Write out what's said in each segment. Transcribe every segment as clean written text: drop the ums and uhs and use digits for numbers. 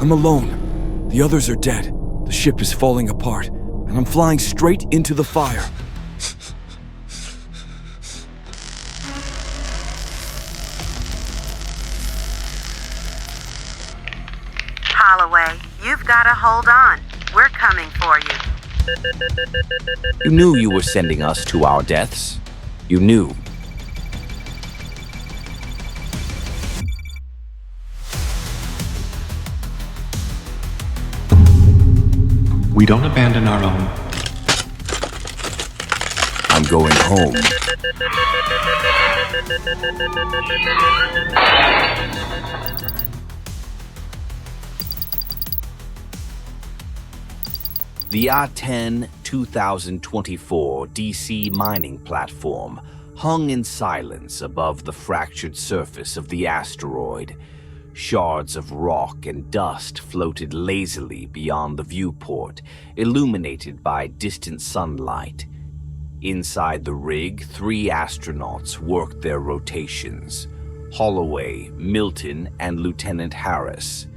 I'm alone. The others are dead. The ship is falling apart, and I'm flying straight into the fire. Holloway, you've got to hold on. We're coming for you. You knew you were sending us to our deaths. You knew. We don't abandon our own. I'm going home. The Aten 2024 DC mining platform hung in silence above the fractured surface of the asteroid. Shards of rock and dust floated lazily beyond the viewport, illuminated by distant sunlight. Inside the rig, 3 astronauts worked their rotations: Holloway, Milton, and Lieutenant Harris.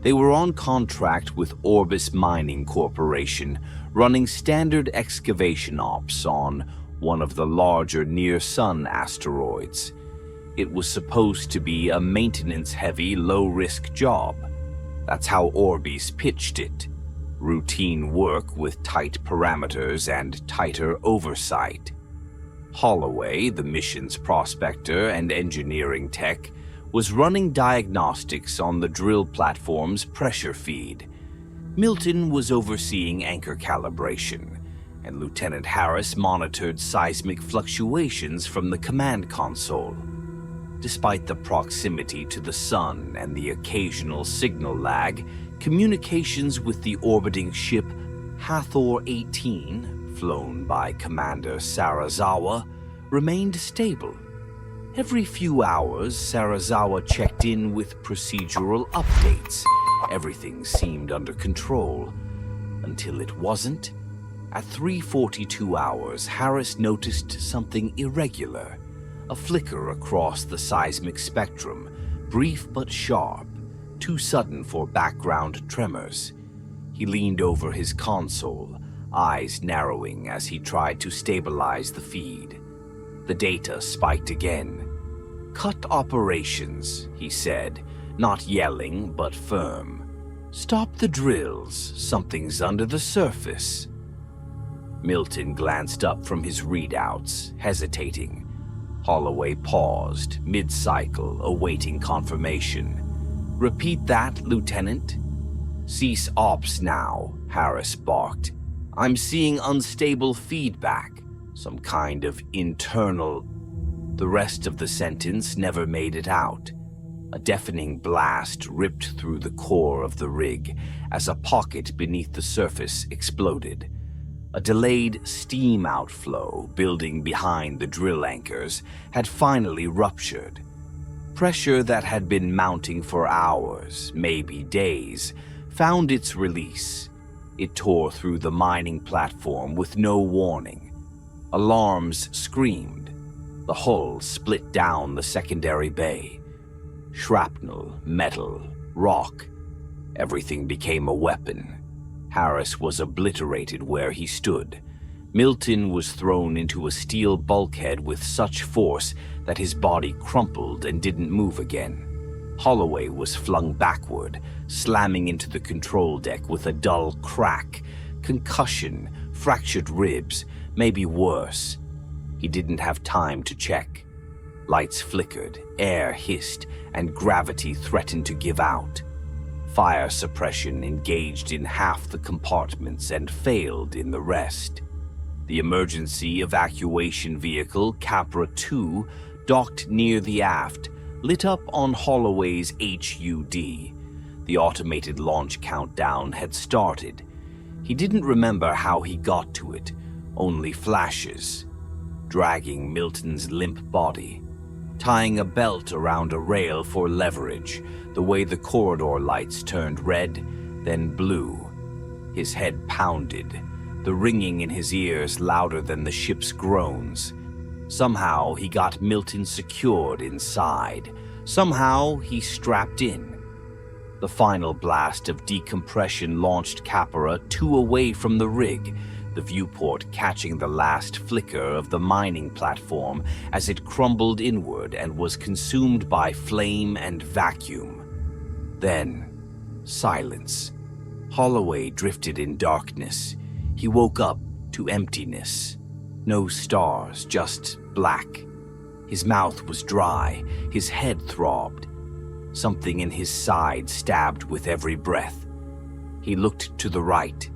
They were on contract with Orbis Mining Corporation, running standard excavation ops on one of the larger near-Sun asteroids. It was supposed to be a maintenance-heavy, low-risk job. That's how Orbis pitched it. Routine work with tight parameters and tighter oversight. Holloway, the mission's prospector and engineering tech, was running diagnostics on the drill platform's pressure feed. Milton was overseeing anchor calibration, and Lieutenant Harris monitored seismic fluctuations from the command console. Despite the proximity to the sun and the occasional signal lag, communications with the orbiting ship Hathor 18, flown by Commander Sarazawa, remained stable. Every few hours, Sarazawa checked in with procedural updates. Everything seemed under control. Until it wasn't. At 3:42 hours, Harris noticed something irregular. A flicker across the seismic spectrum, brief but sharp, too sudden for background tremors. He leaned over his console, eyes narrowing as he tried to stabilize the feed. The data spiked again. "Cut operations," he said, not yelling but firm. "Stop the drills. Something's under the surface." Milton glanced up from his readouts, hesitating. Holloway paused, mid-cycle, awaiting confirmation. "Repeat that, Lieutenant." "Cease ops now," Harris barked. "I'm seeing unstable feedback, some kind of internal..." The rest of the sentence never made it out. A deafening blast ripped through the core of the rig as a pocket beneath the surface exploded. A delayed steam outflow building behind the drill anchors had finally ruptured. Pressure that had been mounting for hours, maybe days, found its release. It tore through the mining platform with no warning. Alarms screamed. The hull split down the secondary bay. Shrapnel, metal, rock. Everything became a weapon. Harris was obliterated where he stood. Milton was thrown into a steel bulkhead with such force that his body crumpled and didn't move again. Holloway was flung backward, slamming into the control deck with a dull crack. Concussion, fractured ribs, maybe worse. He didn't have time to check. Lights flickered, air hissed, and gravity threatened to give out. Fire suppression engaged in half the compartments and failed in the rest. The emergency evacuation vehicle, Capra-2, docked near the aft, lit up on Holloway's HUD. The automated launch countdown had started. He didn't remember how he got to it, only flashes. Dragging Milton's limp body, tying a belt around a rail for leverage, the way the corridor lights turned red, then blue. His head pounded, the ringing in his ears louder than the ship's groans. Somehow he got Milton secured inside. Somehow he strapped in. The final blast of decompression launched Capra 2 away from the rig, the viewport catching the last flicker of the mining platform as it crumbled inward and was consumed by flame and vacuum. Then, silence. Holloway drifted in darkness. He woke up to emptiness. No stars, just black. His mouth was dry, his head throbbed. Something in his side stabbed with every breath. He looked to the right.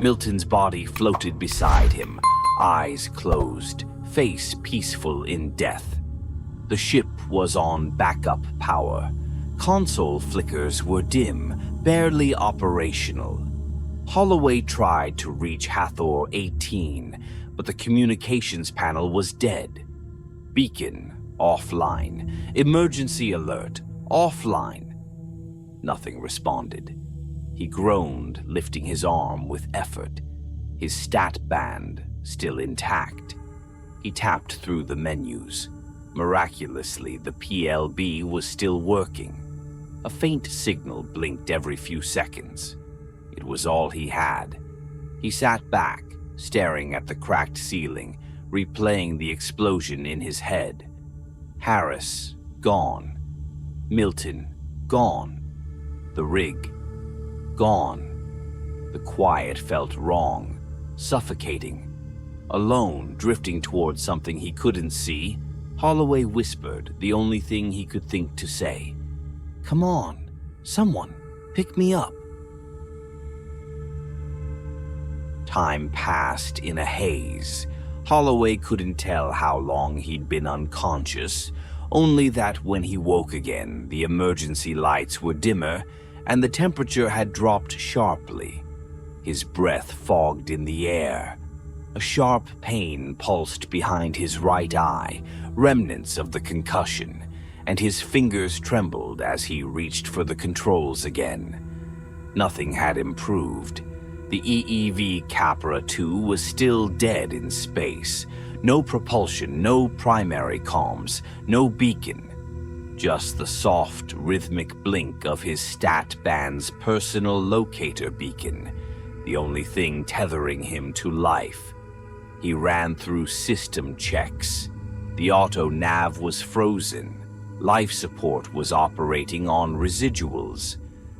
Milton's body floated beside him, eyes closed, face peaceful in death. The ship was on backup power. Console flickers were dim, barely operational. Holloway tried to reach Hathor 18, but the communications panel was dead. Beacon, offline. Emergency alert, offline. Nothing responded. He groaned, lifting his arm with effort. His stat band still intact. He tapped through the menus. Miraculously, the PLB was still working. A faint signal blinked every few seconds. It was all he had. He sat back, staring at the cracked ceiling, replaying the explosion in his head. Harris, gone. Milton, gone. The rig, gone. The quiet felt wrong, suffocating. Alone, drifting towards something he couldn't see, Holloway whispered the only thing he could think to say. "Come on, someone, pick me up." Time passed in a haze. Holloway couldn't tell how long he'd been unconscious, only that when he woke again, the emergency lights were dimmer and the temperature had dropped sharply. His breath fogged in the air. A sharp pain pulsed behind his right eye, remnants of the concussion, and his fingers trembled as he reached for the controls again. Nothing had improved. The EEV Capra 2 was still dead in space. No propulsion, no primary comms, no beacon. Just the soft, rhythmic blink of his stat band's personal locator beacon, the only thing tethering him to life. He ran through system checks. The auto-nav was frozen. Life support was operating on residuals.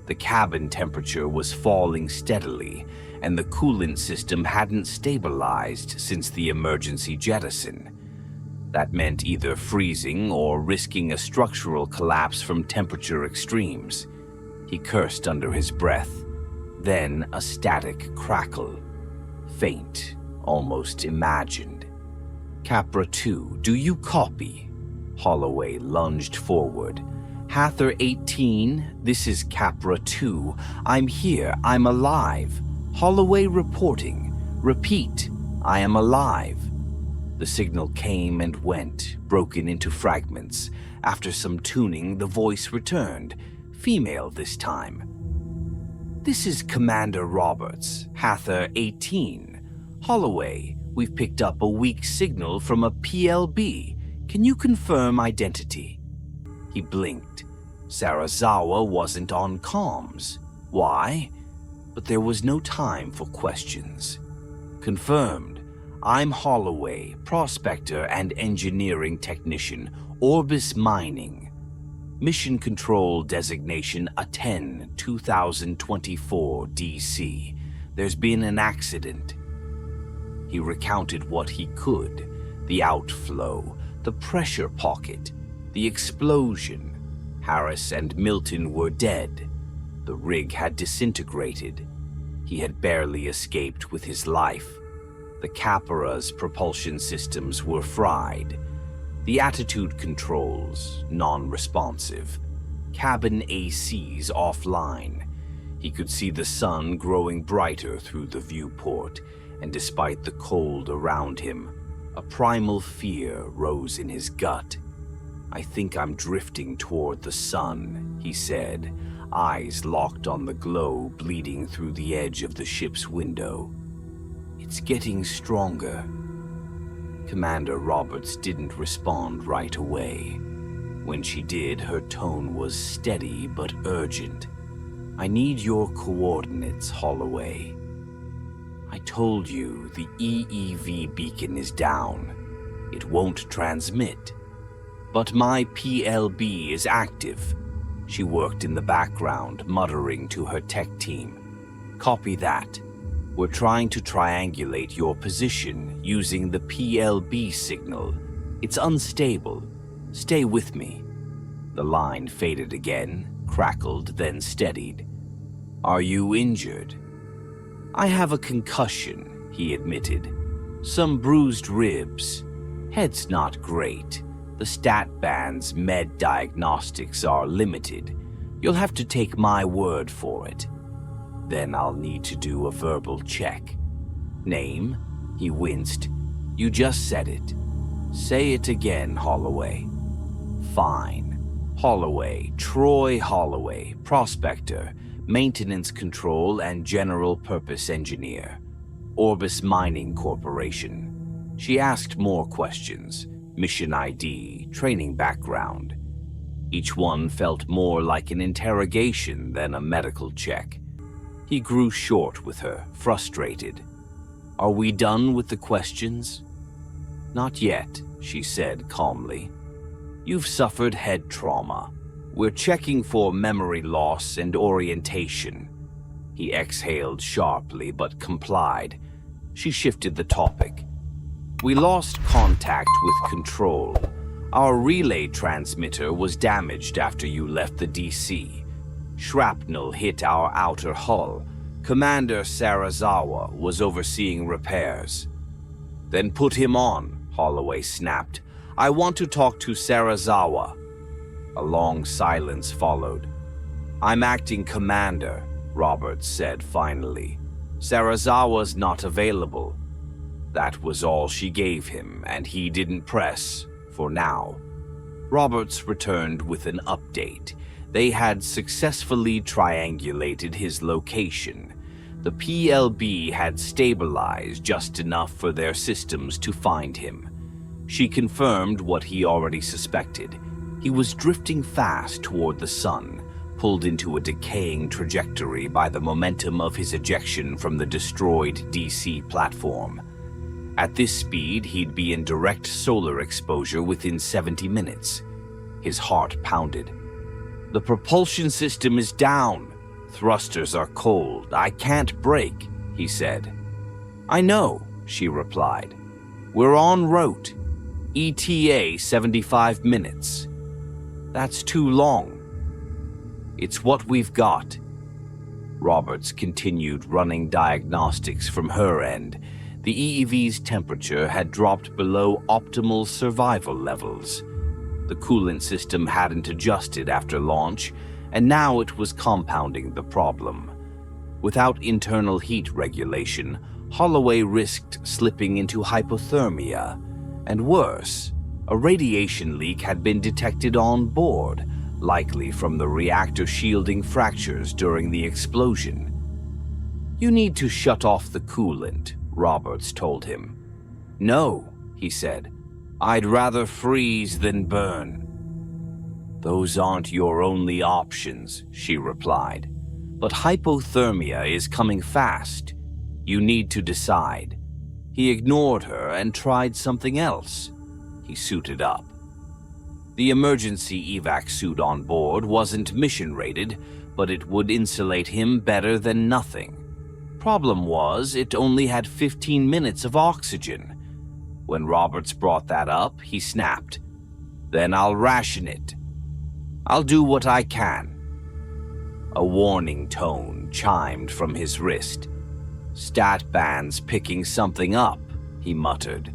The cabin temperature was falling steadily, and the coolant system hadn't stabilized since the emergency jettison. That meant either freezing or risking a structural collapse from temperature extremes. He cursed under his breath. Then a static crackle. Faint, almost imagined. "Capra 2, do you copy?" Holloway lunged forward. "Hathor 18, this is Capra 2. I'm here, I'm alive. Holloway reporting. Repeat, I am alive." The signal came and went, broken into fragments. After some tuning, the voice returned, female this time. "This is Commander Roberts, Hathor 18. Holloway, we've picked up a weak signal from a PLB. Can you confirm identity?" He blinked. Sarazawa wasn't on comms. Why? But there was no time for questions. "Confirmed. I'm Holloway, prospector and engineering technician, Orbis Mining. Mission control designation Aten 2024 DC. There's been an accident." He recounted what he could. The outflow, the pressure pocket, the explosion. Harris and Milton were dead. The rig had disintegrated. He had barely escaped with his life. The Capra's propulsion systems were fried. The attitude controls, non-responsive. Cabin ACs offline. He could see the sun growing brighter through the viewport, and despite the cold around him, a primal fear rose in his gut. "I think I'm drifting toward the sun," he said, eyes locked on the glow bleeding through the edge of the ship's window. "It's getting stronger." Commander Roberts didn't respond right away. When she did, her tone was steady but urgent. I need your coordinates, Holloway. I told you the EEV beacon is down. It won't transmit. But my PLB is active. She worked in the background, muttering to her tech team. Copy that. We're trying to triangulate your position using the PLB signal. It's unstable. Stay with me. The line faded again, crackled, then steadied. Are you injured? I have a concussion, he admitted. Some bruised ribs. Head's not great. The stat band's med diagnostics are limited. You'll have to take my word for it. Then I'll need to do a verbal check. Name? He winced. You just said it. Say it again, Holloway. Fine. Holloway, Troy Holloway, prospector, maintenance control and general purpose engineer. Orbis Mining Corporation. She asked more questions. Mission ID, training background. Each one felt more like an interrogation than a medical check. He grew short with her, frustrated. Are we done with the questions? Not yet, she said calmly. You've suffered head trauma. We're checking for memory loss and orientation. He exhaled sharply but complied. She shifted the topic. We lost contact with control. Our relay transmitter was damaged after you left the DC. Shrapnel hit our outer hull. Commander Sarazawa was overseeing repairs. Then put him on, Holloway snapped. I want to talk to Sarazawa. A long silence followed. I'm acting commander, Roberts said finally. Sarazawa's not available. That was all she gave him, and he didn't press, for now. Roberts returned with an update. They had successfully triangulated his location. The PLB had stabilized just enough for their systems to find him. She confirmed what he already suspected. He was drifting fast toward the sun, pulled into a decaying trajectory by the momentum of his ejection from the destroyed DC platform. At this speed, he'd be in direct solar exposure within 70 minutes. His heart pounded. The propulsion system is down. Thrusters are cold. I can't brake, he said. I know, she replied. We're en route. ETA 75 minutes. That's too long. It's what we've got. Roberts continued running diagnostics from her end. The EEV's temperature had dropped below optimal survival levels. The coolant system hadn't adjusted after launch, and now it was compounding the problem. Without internal heat regulation, Holloway risked slipping into hypothermia. And worse, a radiation leak had been detected on board, likely from the reactor shielding fractures during the explosion. You need to shut off the coolant, Roberts told him. No, he said. I'd rather freeze than burn. Those aren't your only options, she replied. But hypothermia is coming fast. You need to decide. He ignored her and tried something else. He suited up. The emergency evac suit on board wasn't mission-rated, but it would insulate him better than nothing. Problem was, it only had 15 minutes of oxygen. When Roberts brought that up, he snapped. Then I'll ration it. I'll do what I can. A warning tone chimed from his wrist. Stat band's picking something up, he muttered.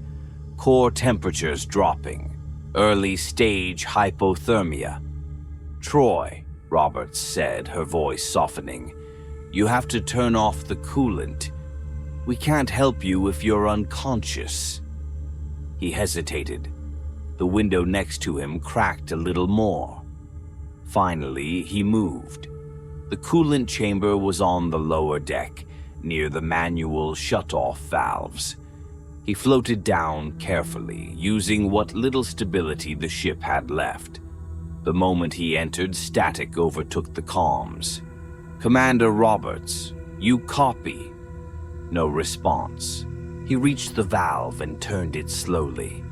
Core temperatures dropping. Early stage hypothermia. Troy, Roberts said, her voice softening. You have to turn off the coolant. We can't help you if you're unconscious. He hesitated. The window next to him cracked a little more. Finally, he moved. The coolant chamber was on the lower deck, near the manual shut-off valves. He floated down carefully, using what little stability the ship had left. The moment he entered, static overtook the comms. Commander Roberts, you copy. No response. He reached the valve and turned it slowly.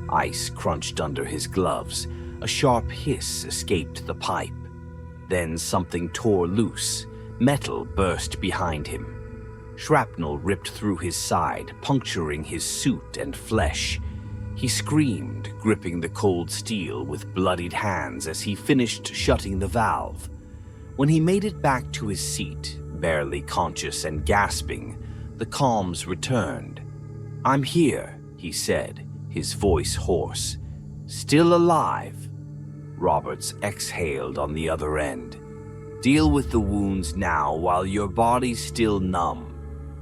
Ice crunched under his gloves. A sharp hiss escaped the pipe. Then something tore loose. Metal burst behind him. Shrapnel ripped through his side, puncturing his suit and flesh. He screamed, gripping the cold steel with bloodied hands as he finished shutting the valve. When he made it back to his seat, barely conscious and gasping, the comms returned. "I'm here," he said, his voice hoarse. "Still alive." Roberts exhaled on the other end. "Deal with the wounds now while your body's still numb.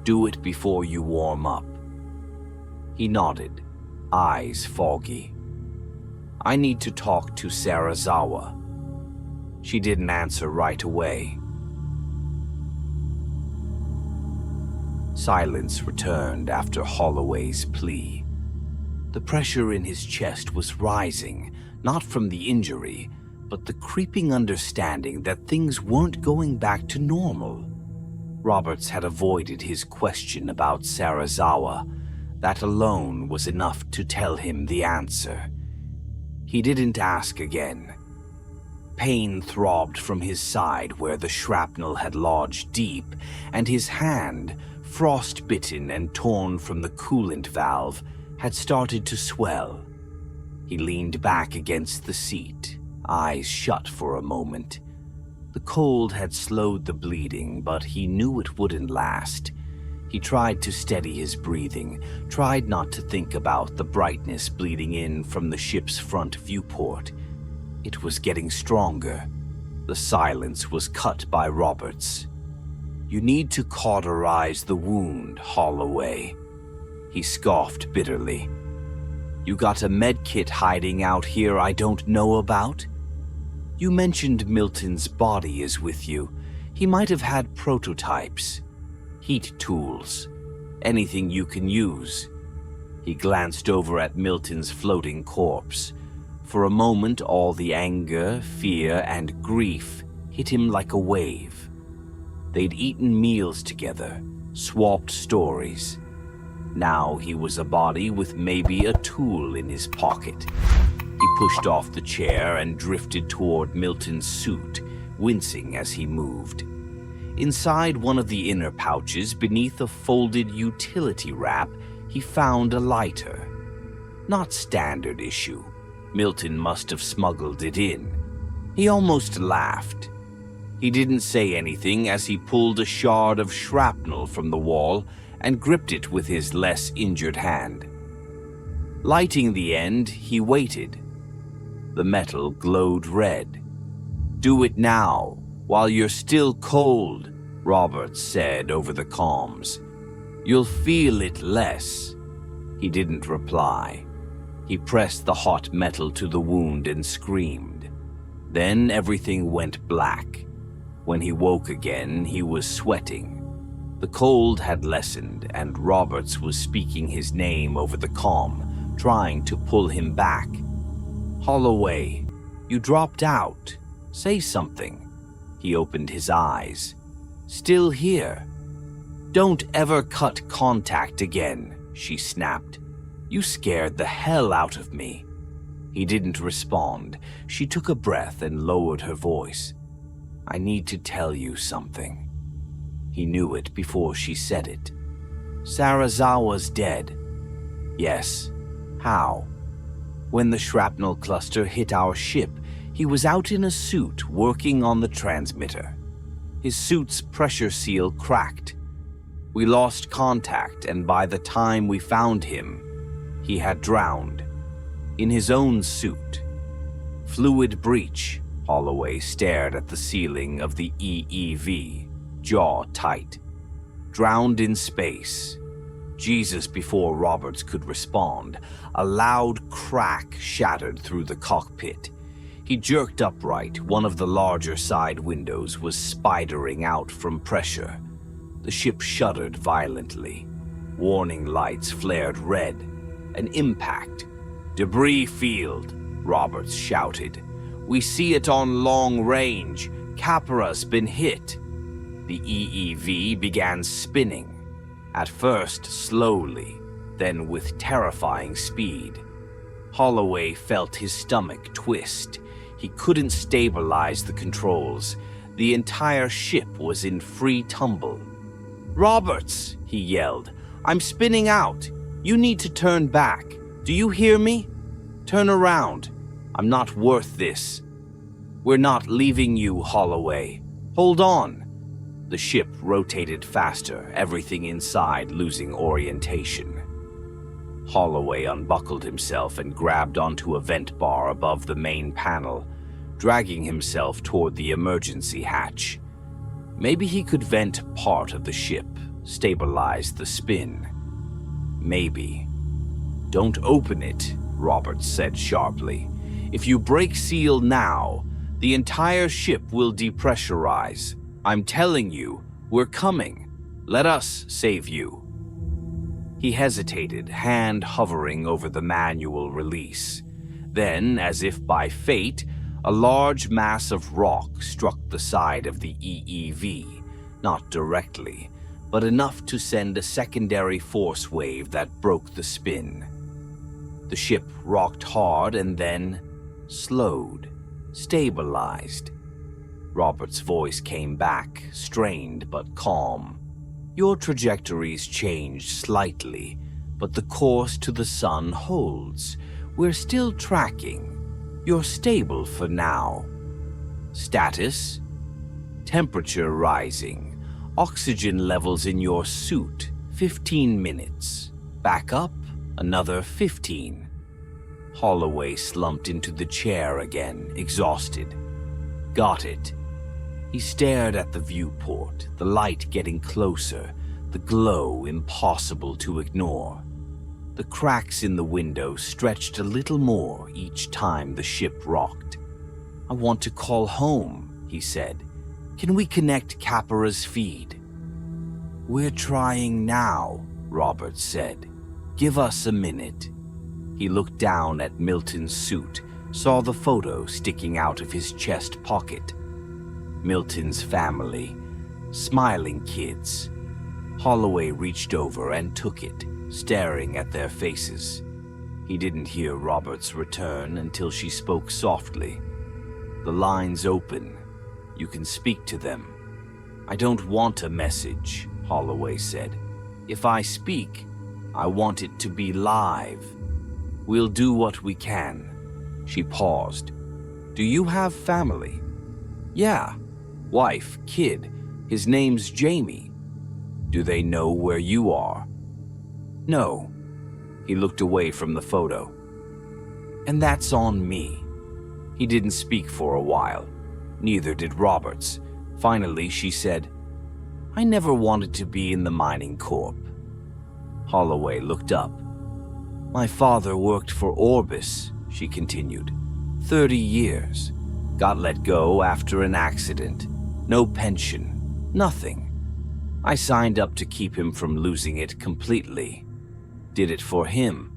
Do it before you warm up." He nodded, eyes foggy. "I need to talk to Sarazawa." She didn't answer right away. Silence returned after Holloway's plea. The pressure in his chest was rising, not from the injury, but the creeping understanding that things weren't going back to normal. Roberts had avoided his question about Sarazawa. That alone was enough to tell him the answer. He didn't ask again. Pain throbbed from his side where the shrapnel had lodged deep, and his hand, frostbitten and torn from the coolant valve, had started to swell. He leaned back against the seat, eyes shut for a moment. The cold had slowed the bleeding, but he knew it wouldn't last. He tried to steady his breathing, tried not to think about the brightness bleeding in from the ship's front viewport. It was getting stronger. The silence was cut by Roberts. "You need to cauterize the wound, Holloway." He scoffed bitterly. "You got a medkit hiding out here I don't know about? You mentioned Milton's body is with you. He might have had prototypes. Heat tools. Anything you can use." He glanced over at Milton's floating corpse. For a moment, all the anger, fear, and grief hit him like a wave. They'd eaten meals together, swapped stories. Now he was a body with maybe a tool in his pocket. He pushed off the chair and drifted toward Milton's suit, wincing as he moved. Inside one of the inner pouches, beneath a folded utility wrap, he found a lighter. Not standard issue. Milton must have smuggled it in. He almost laughed. He didn't say anything as he pulled a shard of shrapnel from the wall and gripped it with his less injured hand. Lighting the end, he waited. The metal glowed red. "Do it now, while you're still cold," Roberts said over the comms. "You'll feel it less." He didn't reply. He pressed the hot metal to the wound and screamed. Then everything went black. When he woke again, he was sweating. The cold had lessened, and Roberts was speaking his name over the comm, trying to pull him back. "Holloway, you dropped out. Say something." He opened his eyes. "Still here." "Don't ever cut contact again," she snapped. "You scared the hell out of me." He didn't respond. She took a breath and lowered her voice. "I need to tell you something." He knew it before she said it. "Sarazawa's dead." "Yes. How?" "When the shrapnel cluster hit our ship, he was out in a suit working on the transmitter. His suit's pressure seal cracked. We lost contact, and by the time we found him, he had drowned. In his own suit. Fluid breach." Holloway stared at the ceiling of the EEV, jaw tight. "Drowned in space." Jesus, before Roberts could respond, a loud crack shattered through the cockpit. He jerked upright. One of the larger side windows was spidering out from pressure. The ship shuddered violently. Warning lights flared red. An impact. "Debris field," Roberts shouted. "We see it on long range. Capra's been hit." The EEV began spinning, at first slowly, then with terrifying speed. Holloway felt his stomach twist. He couldn't stabilize the controls. The entire ship was in free tumble. "Roberts!" he yelled. "I'm spinning out. You need to turn back. Do you hear me? Turn around. I'm not worth this. We're not leaving you, Holloway. Hold on." The ship rotated faster, everything inside losing orientation. Holloway unbuckled himself and grabbed onto a vent bar above the main panel, dragging himself toward the emergency hatch. Maybe he could vent part of the ship, stabilize the spin. Maybe. "Don't open it," Roberts said sharply. "If you break seal now, the entire ship will depressurize. I'm telling you, we're coming. Let us save you." He hesitated, hand hovering over the manual release. Then, as if by fate, a large mass of rock struck the side of the EEV, not directly, but enough to send a secondary force wave that broke the spin. The ship rocked hard and then slowed, stabilized. Robert's voice came back, strained but calm. "Your trajectories changed slightly, but the course to the sun holds. We're still tracking. You're stable for now. Status? Temperature rising. Oxygen levels in your suit, 15 minutes. Back up, another 15. Holloway slumped into the chair again, exhausted. "Got it." He stared at the viewport, the light getting closer, the glow impossible to ignore. The cracks in the window stretched a little more each time the ship rocked. "I want to call home," he said. "Can we connect Capara's feed?" "We're trying now," Roberts said. "Give us a minute." He looked down at Milton's suit, saw the photo sticking out of his chest pocket. Milton's family, smiling kids. Holloway reached over and took it, staring at their faces. He didn't hear Robert's return until she spoke softly. "The line's open. You can speak to them." "I don't want a message," Holloway said. "If I speak, I want it to be live. We'll do what we can." She paused. "Do you have family?" "Yeah. Wife, kid. His name's Jamie." "Do they know where you are?" "No." He looked away from the photo. "And that's on me." He didn't speak for a while. Neither did Roberts. Finally, she said, "I never wanted to be in the mining corp." Holloway looked up. "My father worked for Orbis," she continued. 30 years. Got let go after an accident. No pension. Nothing. I signed up to keep him from losing it completely. Did it for him.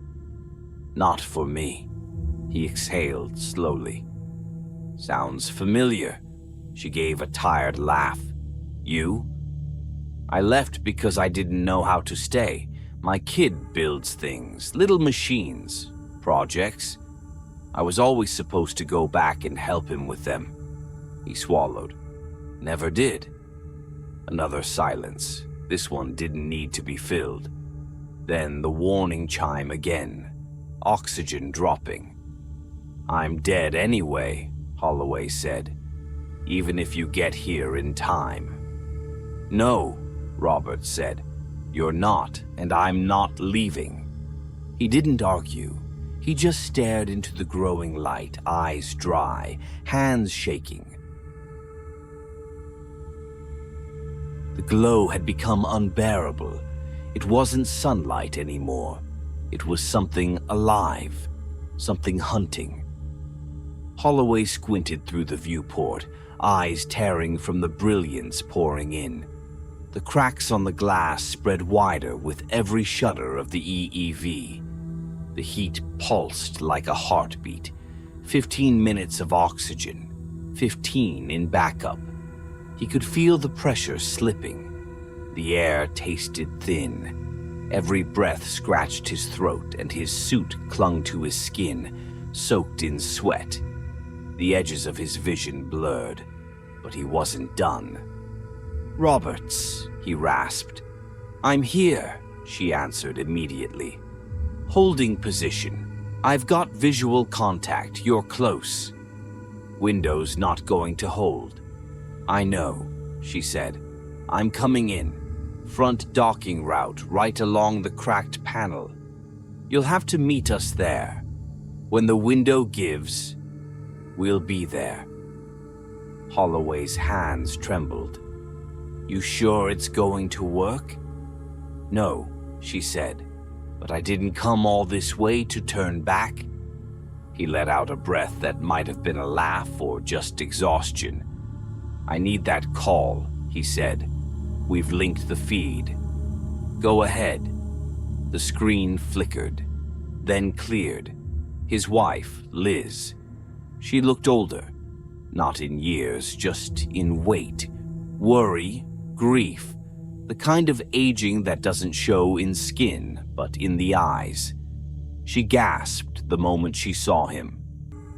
Not for me." He exhaled slowly. "Sounds familiar." She gave a tired laugh. "You?" "I left because I didn't know how to stay. My kid builds things, little machines, projects. I was always supposed to go back and help him with them." He swallowed. "Never did." Another silence. This one didn't need to be filled. Then the warning chime again. Oxygen dropping. "I'm dead anyway," Holloway said. "Even if you get here in time." "No," Roberts said. "You're not, and I'm not leaving." He didn't argue. He just stared into the growing light, eyes dry, hands shaking. The glow had become unbearable. It wasn't sunlight anymore. It was something alive, something hunting. Holloway squinted through the viewport, eyes tearing from the brilliance pouring in. The cracks on the glass spread wider with every shudder of the EEV. The heat pulsed like a heartbeat. 15 minutes of oxygen, 15 in backup. He could feel the pressure slipping. The air tasted thin. Every breath scratched his throat, and his suit clung to his skin, soaked in sweat. The edges of his vision blurred, but he wasn't done. "Roberts," he rasped. "I'm here," she answered immediately. "Holding position. I've got visual contact. You're close." "Window's not going to hold." "I know," she said. "I'm coming in. Front docking route right along the cracked panel. You'll have to meet us there. When the window gives, we'll be there." Holloway's hands trembled. "You sure it's going to work?" "No," she said, "but I didn't come all this way to turn back." He let out a breath that might have been a laugh or just exhaustion. "I need that call," he said. "We've linked the feed. Go ahead." The screen flickered, then cleared. His wife, Liz. She looked older, not in years, just in weight, worry, grief, the kind of aging that doesn't show in skin, but in the eyes. She gasped the moment she saw him.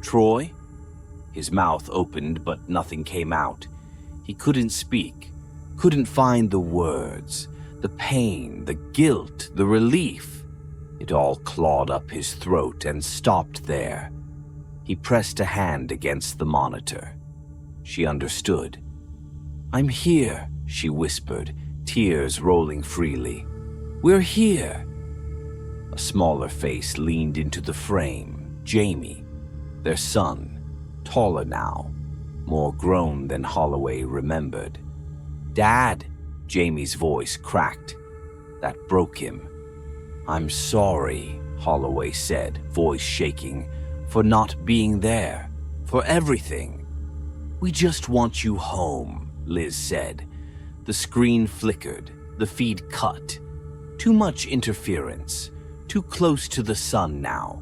"Troy?" His mouth opened, but nothing came out. He couldn't speak, couldn't find the words, the pain, the guilt, the relief. It all clawed up his throat and stopped there. He pressed a hand against the monitor. She understood. "I'm here," she whispered, tears rolling freely. "We're here." A smaller face leaned into the frame. Jamie, their son, taller now, more grown than Holloway remembered. "Dad," Jamie's voice cracked. That broke him. "I'm sorry," Holloway said, voice shaking, "for not being there, for everything." "We just want you home," Liz said. The screen flickered, the feed cut. Too much interference, too close to the sun now.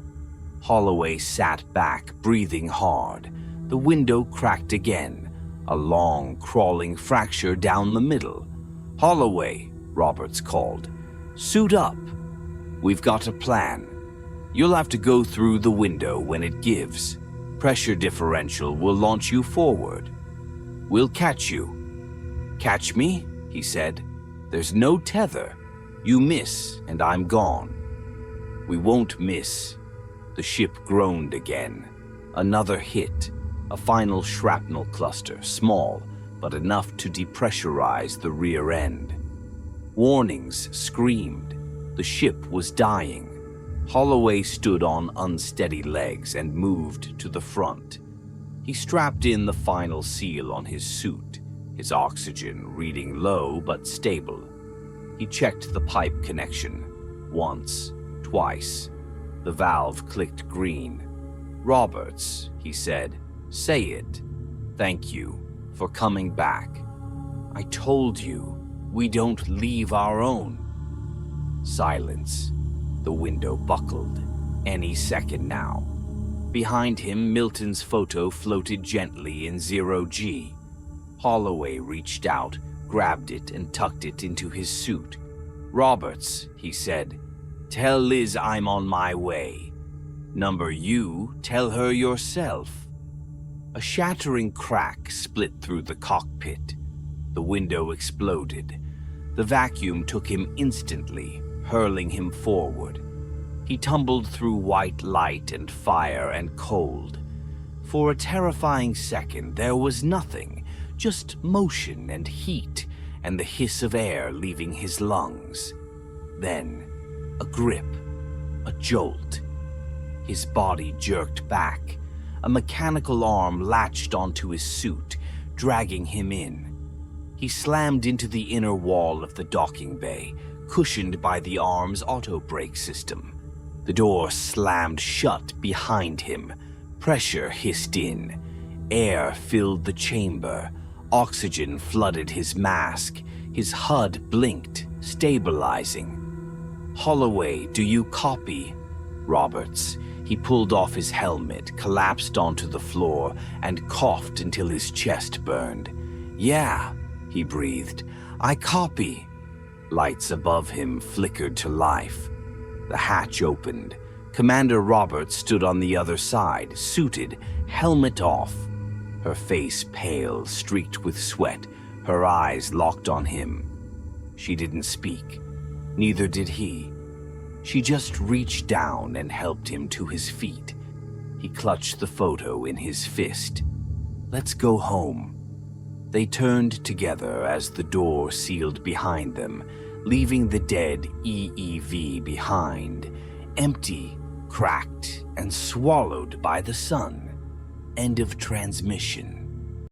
Holloway sat back, breathing hard. The window cracked again, a long, crawling fracture down the middle. "Holloway," Roberts called. "Suit up. We've got a plan. You'll have to go through the window when it gives. Pressure differential will launch you forward. We'll catch you." "Catch me?" he said. "There's no tether. You miss, and I'm gone." "We won't miss." The ship groaned again. Another hit, a final shrapnel cluster, small, but enough to depressurize the rear end. Warnings screamed. The ship was dying. Holloway stood on unsteady legs and moved to the front. He strapped in the final seal on his suit, his oxygen reading low but stable. He checked the pipe connection. Once, twice. The valve clicked green. "Roberts," he said, "say it. Thank you for coming back. I told you, we don't leave our own." Silence. The window buckled. Any second now. Behind him, Milton's photo floated gently in 0G. Holloway reached out, grabbed it, and tucked it into his suit. "Roberts," he said, "tell Liz I'm on my way. Number you, tell her yourself." A shattering crack split through the cockpit. The window exploded. The vacuum took him instantly, hurling him forward. He tumbled through white light and fire and cold. For a terrifying second, there was nothing, just motion and heat and the hiss of air leaving his lungs. Then, a grip, a jolt. His body jerked back. A mechanical arm latched onto his suit, dragging him in. He slammed into the inner wall of the docking bay, cushioned by the arm's auto-brake system. The door slammed shut behind him. Pressure hissed in. Air filled the chamber. Oxygen flooded his mask. His HUD blinked, stabilizing. "Holloway, do you copy?" "Roberts." He pulled off his helmet, collapsed onto the floor, and coughed until his chest burned. "Yeah," he breathed. "I copy." Lights above him flickered to life. The hatch opened. Commander Roberts stood on the other side, suited, helmet off. Her face pale, streaked with sweat, her eyes locked on him. She didn't speak. Neither did he. She just reached down and helped him to his feet. He clutched the photo in his fist. "Let's go home." They turned together as the door sealed behind them, leaving the dead EEV behind, empty, cracked, and swallowed by the sun. End of transmission.